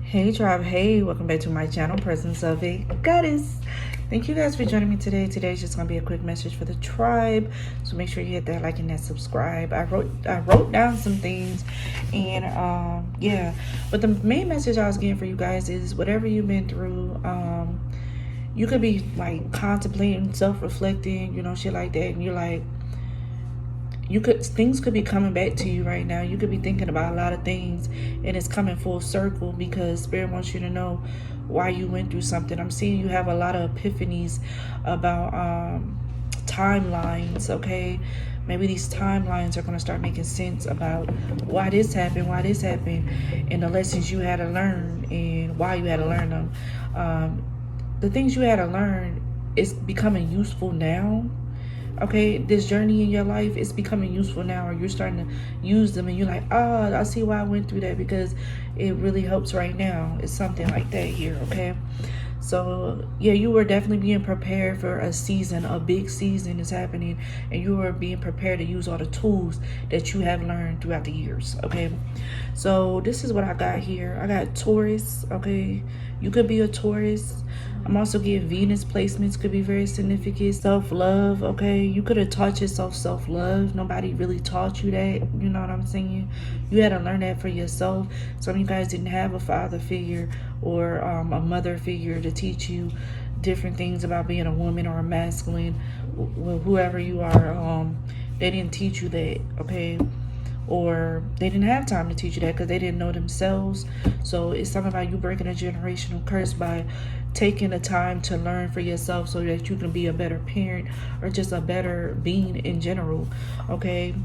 Hey tribe, hey, welcome back to my channel, Presence of a Goddess. Thank you guys for joining me today. Today's just gonna be a quick message for the tribe, so make sure you hit that like and that subscribe. I wrote down some things, and yeah, but the main message I was getting for you guys is whatever you've been through, you could be like contemplating, self-reflecting, you know, shit like that, and you're like, things could be coming back to you right now. You could be thinking about a lot of things, and it's coming full circle because Spirit wants you to know why you went through something. I'm seeing you have a lot of epiphanies about timelines. Okay, maybe these timelines are going to start making sense about why this happened, and the lessons you had to learn and why you had to learn them. The things you had to learn is becoming useful now. Okay, this journey in your life is becoming useful now, or you're starting to use them, and you're like, oh, I see why I went through that, because it really helps right now. It's something like that here. Okay, so yeah, you were definitely being prepared for a season. A big season is happening, and you are being prepared to use all the tools that you have learned throughout the years. Okay, so this is what I got here. I got Taurus. Okay, you could be a Taurus. I'm also getting Venus placements could be very significant. Self-love, okay? You could have taught yourself self-love. Nobody really taught you that. You know what I'm saying? You had to learn that for yourself. Some of you guys didn't have a father figure or a mother figure to teach you different things about being a woman or a masculine. Whoever you are, they didn't teach you that, okay? Or they didn't have time to teach you that because they didn't know themselves. So it's something about you breaking a generational curse by taking the time to learn for yourself so that you can be a better parent or just a better being in general. Okay,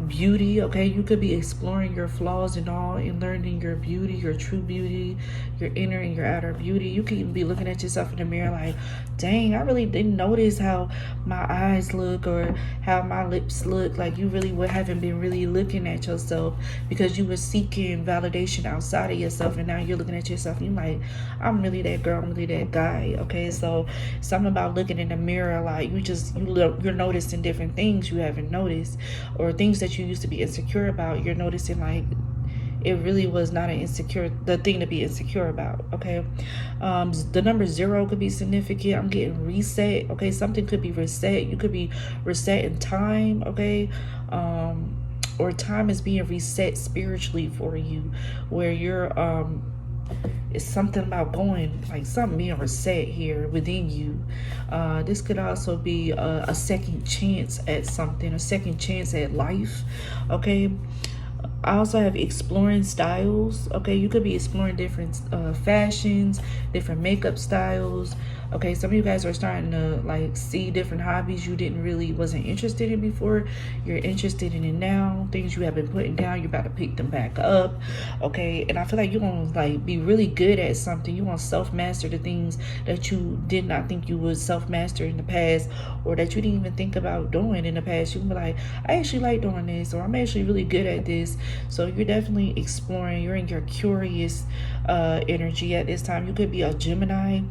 beauty. Okay, you could be exploring your flaws and all, and learning your beauty, your true beauty, your inner and your outer beauty. You can be looking at yourself in the mirror like, dang, I really didn't notice how my eyes look or how my lips look. Like, you really haven't been really looking at yourself because you were seeking validation outside of yourself, and now you're looking at yourself and you're like, I'm really that girl, I'm really that guy. Okay, so something about looking in the mirror, like you're noticing different things you haven't noticed, or things that you used to be insecure about. You're noticing like it really was not the thing to be insecure about. Okay, the number 0 could be significant. I'm getting reset. Okay, something could be reset. You could be reset in time. Okay, or time is being reset spiritually for you, where you're it's something about going, like something being reset here within you. This could also be a second chance at something, a second chance at life. Okay, I also have exploring styles. Okay, you could be exploring different fashions, different makeup styles. Okay, some of you guys are starting to like see different hobbies you wasn't interested in before. You're interested in it now. Things you have been putting down, you're about to pick them back up. Okay, and I feel like you're gonna like be really good at something. You want to self-master the things that you did not think you would self-master in the past, or that you didn't even think about doing in the past. You can be like, I actually like doing this, or I'm actually really good at this. So you're definitely exploring. You're in your curious energy at this time. You could be a Gemini.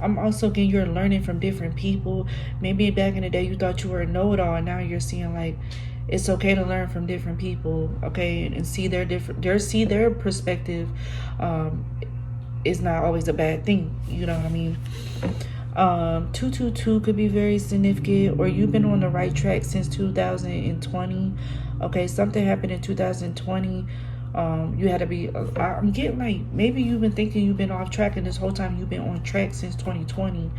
I'm also getting you're learning from different people. Maybe back in the day you thought you were a know-it-all, and now you're seeing like it's okay to learn from different people. Okay, and see their perspective. Is not always a bad thing. You know what I mean? 222 could be very significant, or you've been on the right track since 2020. Okay, something happened in 2020. You had to be, I'm getting like, maybe you've been thinking you've been off track, and this whole time you've been on track since 2020.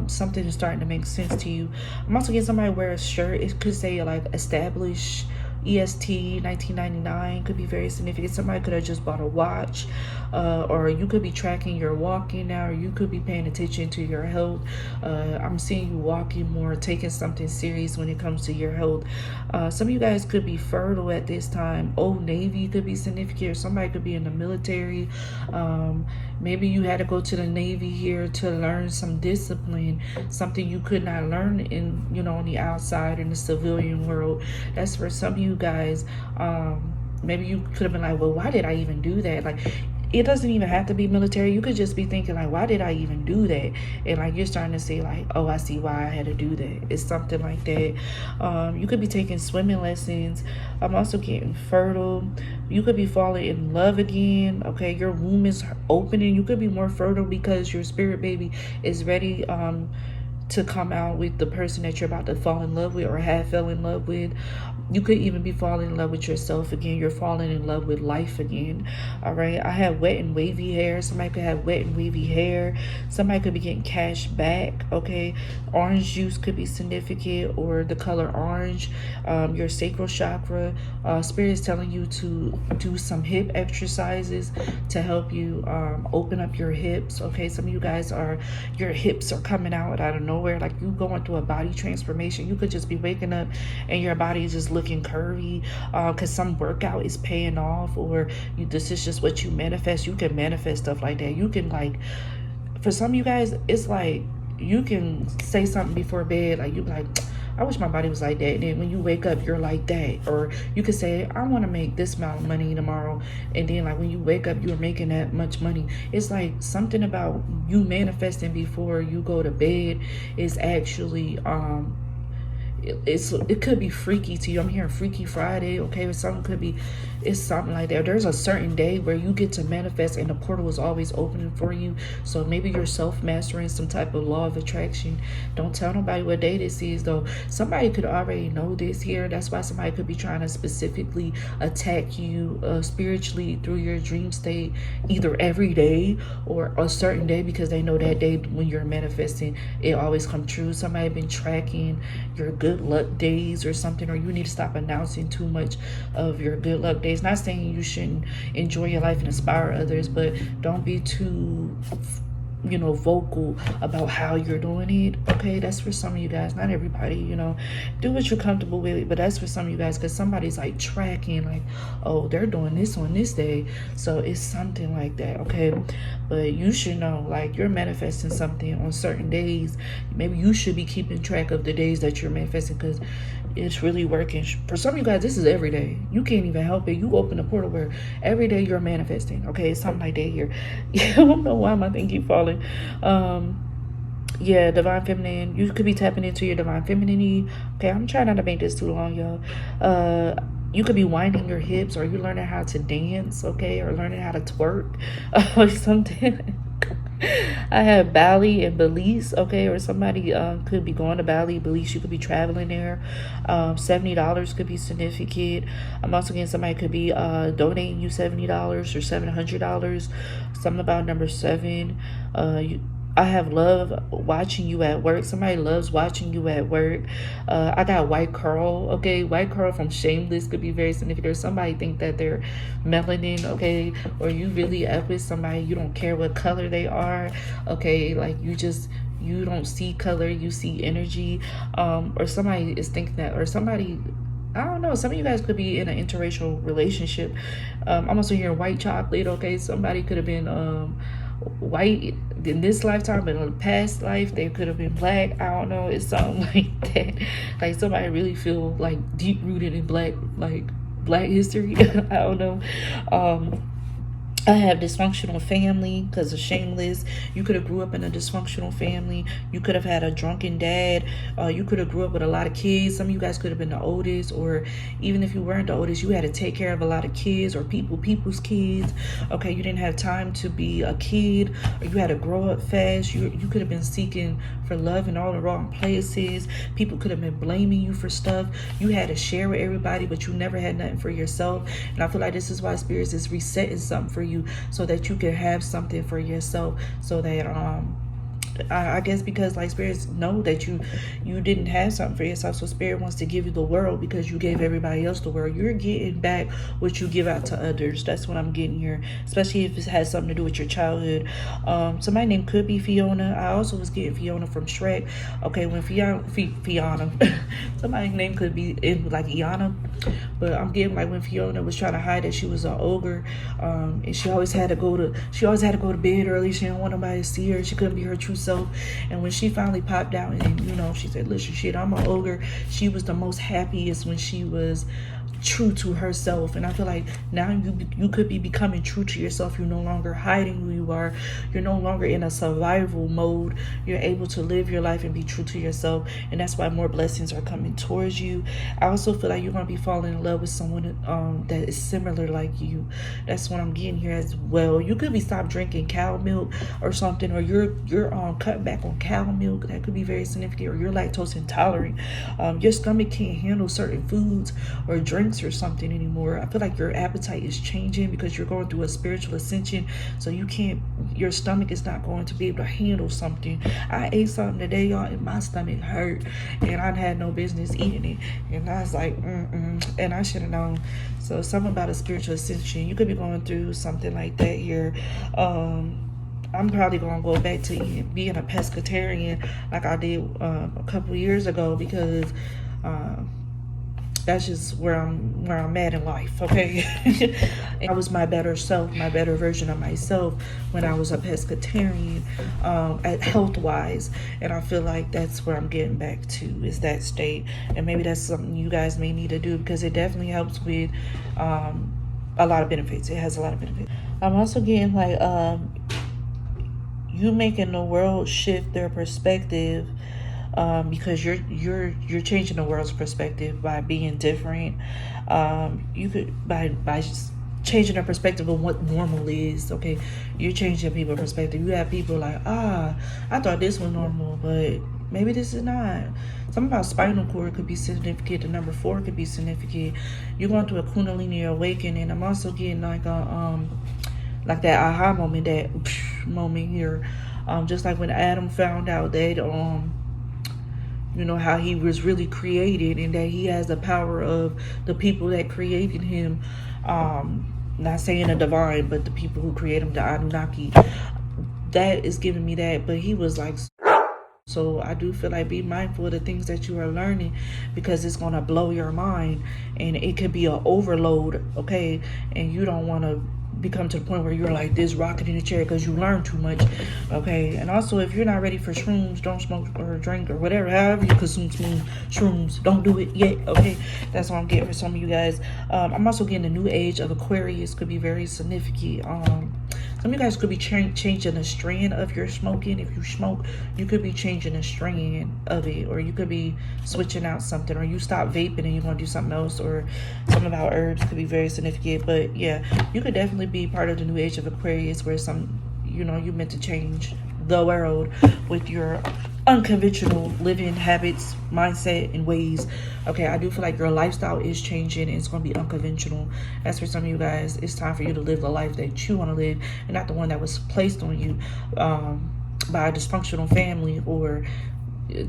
Something is starting to make sense to you. I'm also getting somebody wear a shirt. It could say like establish EST 1999, could be very significant. Somebody could have just bought a watch, or you could be tracking your walking now, or you could be paying attention to your health. I'm seeing you walking more, taking something serious when it comes to your health. Some of you guys could be fertile at this time. Old Navy could be significant, or somebody could be in the military. Maybe you had to go to the Navy here to learn some discipline, something you could not learn in, on the outside in the civilian world. That's for some of you guys. Maybe you could have been like, well, why did I even do that? Like, it doesn't even have to be military. You could just be thinking like, why did I even do that? And like you're starting to say like, oh, I see why I had to do that. It's something like that. You could be taking swimming lessons. I'm also getting fertile. You could be falling in love again. Okay, your womb is opening. You could be more fertile because your spirit baby is ready to come out with the person that you're about to fall in love with or have fell in love with. You could even be falling in love with yourself again. You're falling in love with life again. All right. I have wet and wavy hair. Somebody could have wet and wavy hair. Somebody could be getting cash back. Okay. Orange juice could be significant, or the color orange. Your sacral chakra. Spirit is telling you to do some hip exercises to help you open up your hips. Okay. Some of you guys your hips are coming out of nowhere. Like you going through a body transformation. You could just be waking up and your body is just looking curvy because some workout is paying off, or this is just what you manifest. You can manifest stuff like that. You can, like, for some of you guys, it's like you can say something before bed, like you be like, I wish my body was like that, and then when you wake up you're like that. Or you could say, I want to make this amount of money tomorrow, and then like when you wake up you're making that much money. It's like something about you manifesting before you go to bed is actually it could be freaky to you. I'm hearing Freaky Friday, okay, or something could be, it's something like that. There's a certain day where you get to manifest and the portal is always opening for you. So maybe you're self-mastering some type of law of attraction. Don't tell nobody what day this is though. Somebody could already know this here. That's why somebody could be trying to specifically attack you spiritually through your dream state, either every day or a certain day, because they know that day when you're manifesting it always come true. Somebody been tracking your good luck days or something, or you need to stop announcing too much of your good luck days. Not saying you shouldn't enjoy your life and inspire others, but don't be too vocal about how you're doing it. Okay, that's for some of you guys, not everybody. Do what you're comfortable with, but that's for some of you guys, because somebody's like tracking like, oh, they're doing this on this day, so it's something like that. Okay, but you should know, like, you're manifesting something on certain days. Maybe you should be keeping track of the days that you're manifesting, because it's really working. For some of you guys, this is every day. You can't even help it. You open a portal where every day you're manifesting. Okay, it's something like that here. I don't know why my thing keep falling. Yeah, divine feminine. You could be tapping into your divine femininity. Okay, I'm trying not to make this too long, y'all. You could be winding your hips, or you learning how to dance, okay, or learning how to twerk or something. I have Bali and Belize, okay, or somebody could be going to Bali, Belize. You could be traveling there. $70 could be significant. I'm also getting somebody could be donating you $70 or $700. Something about number 7. I have love watching you at work. Somebody loves watching you at work. I got white curl. Okay, white curl from Shameless could be very significant. Or somebody think that they're melanin. Okay, or you really up with somebody. You don't care what color they are. Okay, like you don't see color. You see energy. Or somebody is thinking that, or somebody, I don't know. Some of you guys could be in an interracial relationship. I'm also hearing white chocolate. Okay, somebody could have been white in this lifetime, but in the past life they could have been black. I don't know. It's something like that. Like somebody really feel like deep rooted in black history. I don't know. I have dysfunctional family because of Shameless. You could have grew up in a dysfunctional family. You could have had a drunken dad. You could have grew up with a lot of kids. Some of you guys could have been the oldest, or even if you weren't the oldest, you had to take care of a lot of kids or people's kids. Okay, you didn't have time to be a kid, or you had to grow up fast. You could have been seeking for love in all the wrong places. People could have been blaming you for stuff. You had to share with everybody, but you never had nothing for yourself. And I feel like this is why Spirits is resetting something for you, so that you can have something for yourself, so that I guess because like Spirits know that you didn't have something for yourself, so Spirit wants to give you the world because you gave everybody else the world. You're getting back what you give out to others. That's what I'm getting here, especially if it has something to do with your childhood. Somebody name could be Fiona. I also was getting Fiona from Shrek. Okay, when Fiona somebody's name could be in like Iana, but I'm getting like when Fiona was trying to hide that she was an ogre, and she always had to go to bed early. She didn't want nobody to see her. She couldn't be her true self. And when she finally popped out and she said, listen, shit, I'm an ogre, she was the most happiest when she was true to herself. And I feel like now you could be becoming true to yourself. You're no longer hiding who you are. You're no longer in a survival mode. You're able to live your life and be true to yourself, and that's why more blessings are coming towards you. I also feel like you're going to be falling in love with someone that is similar like you. That's what I'm getting here as well. You could be stopped drinking cow milk or something, or you're cutting back on cow milk. That could be very significant. Or you're lactose intolerant. Your stomach can't handle certain foods or drinks or something anymore. I feel like your appetite is changing because you're going through a spiritual ascension. So your stomach is not going to be able to handle something. I ate something today, y'all, and my stomach hurt, and I had no business eating it. And I was like, and I should have known. So something about a spiritual ascension. You could be going through something like that here. I'm probably gonna go back to being a pescatarian like I did a couple years ago, because that's just where I'm at in life, okay? I was my better self, my better version of myself when I was a pescatarian, health-wise, and I feel like that's where I'm getting back to, is that state. And maybe that's something you guys may need to do, because it definitely helps with a lot of benefits. It has a lot of benefits. I'm also getting like you making the world shift their perspective, because you're changing the world's perspective by being different. You could by just changing their perspective of what normal is. Okay, you're changing people's perspective. You have people like, I thought this was normal, but maybe this is not. Something about spinal cord could be significant. The number 4 could be significant. You're going through a Kundalini awakening. I'm also getting like a like that aha moment, that moment here, just like when Adam found out that you know, how he was really created, and that he has the power of the people that created him. Not saying the divine, but the people who create him, the Anunnaki. That is giving me that. But he was like, so I do feel like be mindful of the things that you are learning, because it's going to blow your mind, and it could be an overload, okay? And you don't want to become to the point where you're like this rocking in the chair because you learn too much, okay? And also, if you're not ready for shrooms, don't smoke or drink or whatever, however you consume shrooms, don't do it yet, okay? That's what I'm getting for some of you guys. I'm also getting the new age of Aquarius could be very significant. Some of you guys could be changing the strand of your smoking. If you smoke, you could be changing the strand of it, or you could be switching out something, or you stop vaping and you're going to do something else, or something about herbs could be very significant. But yeah, you could definitely be part of the new age of Aquarius, where you meant to change the world with your unconventional living habits, mindset, and ways. Okay, I do feel like your lifestyle is changing, and it's going to be unconventional. As for some of you guys, it's time for you to live the life that you want to live, and not the one that was placed on you by a dysfunctional family or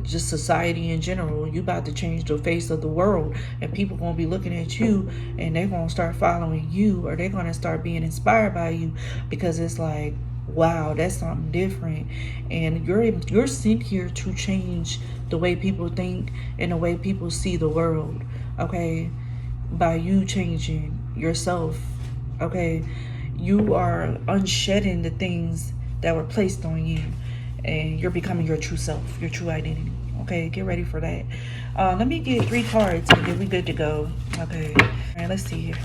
just society in general. You about to change the face of the world, and people gonna be looking at you, and they're gonna start following you, or they're gonna start being inspired by you, because it's like, wow, that's something different. And you're sent here to change the way people think and the way people see the world, okay? By you changing yourself, okay? You are unshedding the things that were placed on you, and you're becoming your true self, your true identity. Okay, get ready for that. Let me get 3 cards and then we good to go. Okay, all right, let's see here.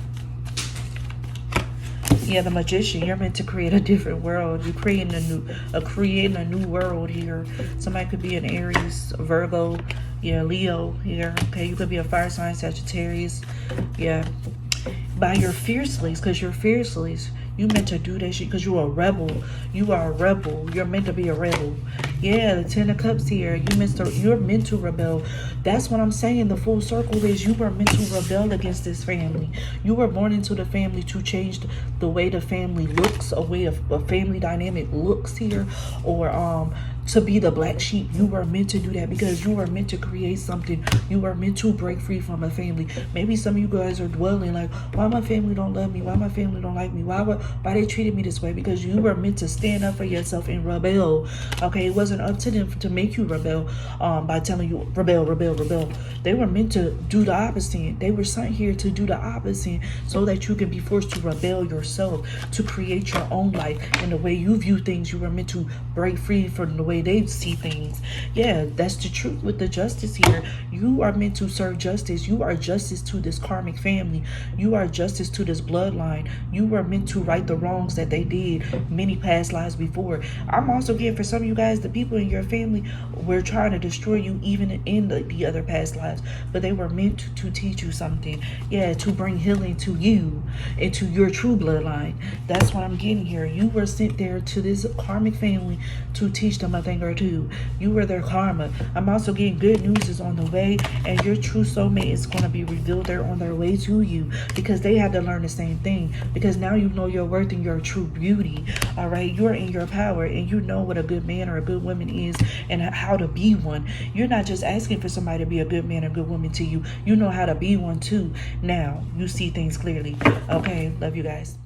Yeah, the Magician. You're meant to create a different world. You're creating a new world here. Somebody could be an Aries, a Virgo, yeah, Leo here. Okay, you could be a fire sign, Sagittarius. Yeah, by your fierceless, because you're fierceless. You meant to do that shit because you're a rebel. You are a rebel. You're meant to be a rebel. Yeah, the 10 of Cups here. You're meant to rebel. That's what I'm saying. The full circle is you were meant to rebel against this family. You were born into the family to change the way the family looks, a way of a family dynamic looks here, or to be the black sheep. You were meant to do that because you were meant to create something. You were meant to break free from a family. Maybe some of you guys are dwelling like, why my family don't love me? Why my family don't like me? Why they treated me this way? Because you were meant to stand up for yourself and rebel. Okay, it wasn't up to them to make you rebel by telling you rebel. They were meant to do the opposite. They were sent here to do the opposite so that you can be forced to rebel yourself, to create your own life and the way you view things. You were meant to break free from the way way they see things. Yeah, that's the truth with the justice here. You are meant to serve justice. You are justice to this karmic family. You are justice to this bloodline. You are meant to right the wrongs that they did many past lives before. I'm also getting, for some of you guys, the people in your family were trying to destroy you even in the other past lives, but they were meant to teach you something. Yeah, to bring healing to you and to your true bloodline. That's what I'm getting here. You were sent there to this karmic family to teach them a thing or two. You were their karma. I'm also getting good news is on the way, and your true soulmate is going to be revealed there on their way to you, because they had to learn the same thing, because now you know your worth and your true beauty. All right, you're in your power, and you know what a good man or a good woman is and how to be one. You're not just asking for somebody to be a good man or good woman to you. You know how to be one too. Now you see things clearly. Okay, love you guys.